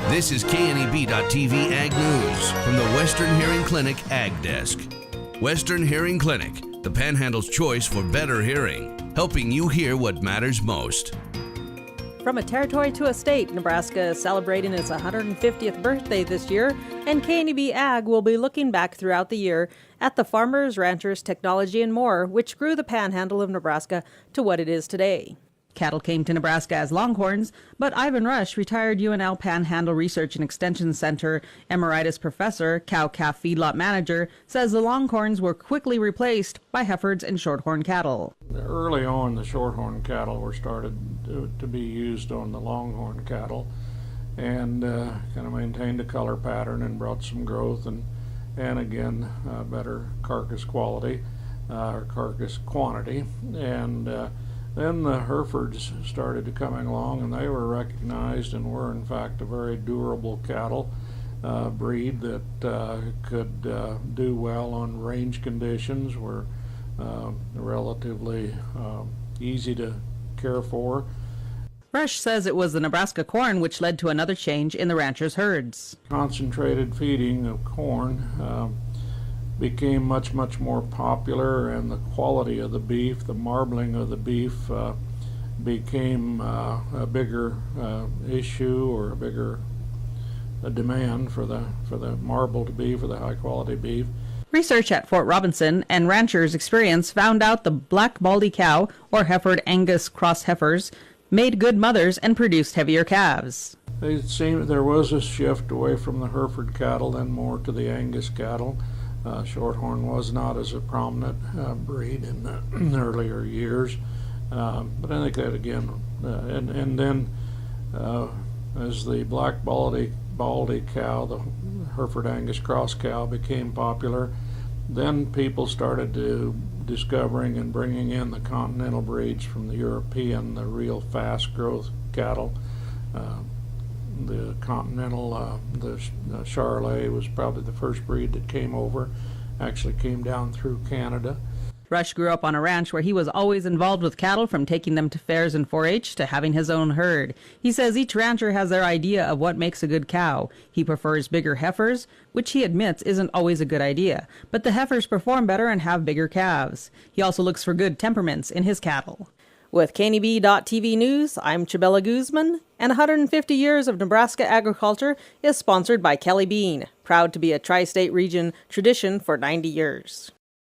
This is KNEB.TV Ag News from the Western Hearing Clinic Ag Desk. Western Hearing Clinic, the Panhandle's choice for better hearing, helping you hear what matters most. From a territory to a state, Nebraska is celebrating its 150th birthday this year, and KNEB Ag will be looking back throughout the year at the farmers, ranchers, technology, and more, which grew the Panhandle of Nebraska to what it is today. Cattle came to Nebraska as longhorns, but Ivan Rush, retired UNL Panhandle Research and Extension Center emeritus professor, cow-calf feedlot manager, says the longhorns were quickly replaced by Herefords and shorthorn cattle. Early on, the shorthorn cattle were started to be used on the longhorn cattle, and kind of maintained a color pattern and brought some growth and again better carcass quality or carcass quantity. And then the Herefords started coming along, and they were recognized and were in fact a very durable cattle breed that could do well on range conditions, were relatively easy to care for. Rush says it was the Nebraska corn which led to another change in the ranchers' herds. Concentrated feeding of corn became much more popular, and the quality of the beef, the marbling of the beef, became a bigger issue, or a bigger demand for the marbled beef, or the high quality beef. Research at Fort Robinson and ranchers' experience found out the black baldy cow, or Hereford Angus cross heifers, made good mothers and produced heavier calves. It seemed there was a shift away from the Hereford cattle, then more to the Angus cattle. Shorthorn was not as a prominent breed in the earlier years, but I think that again, and then as the black baldy cow, the Hereford Angus cross cow, became popular, then people started to discovering and bringing in the continental breeds from the European, the real fast growth cattle. The Continental, the Charolais was probably the first breed that came over, actually came down through Canada. Rush grew up on a ranch where he was always involved with cattle, from taking them to fairs and 4-H to having his own herd. He says each rancher has their idea of what makes a good cow. He prefers bigger heifers, which he admits isn't always a good idea, but the heifers perform better and have bigger calves. He also looks for good temperaments in his cattle. With KNEB.TV News, I'm Chabela Guzman, and 150 years of Nebraska agriculture is sponsored by Kelly Bean, proud to be a tri-state region tradition for 90 years.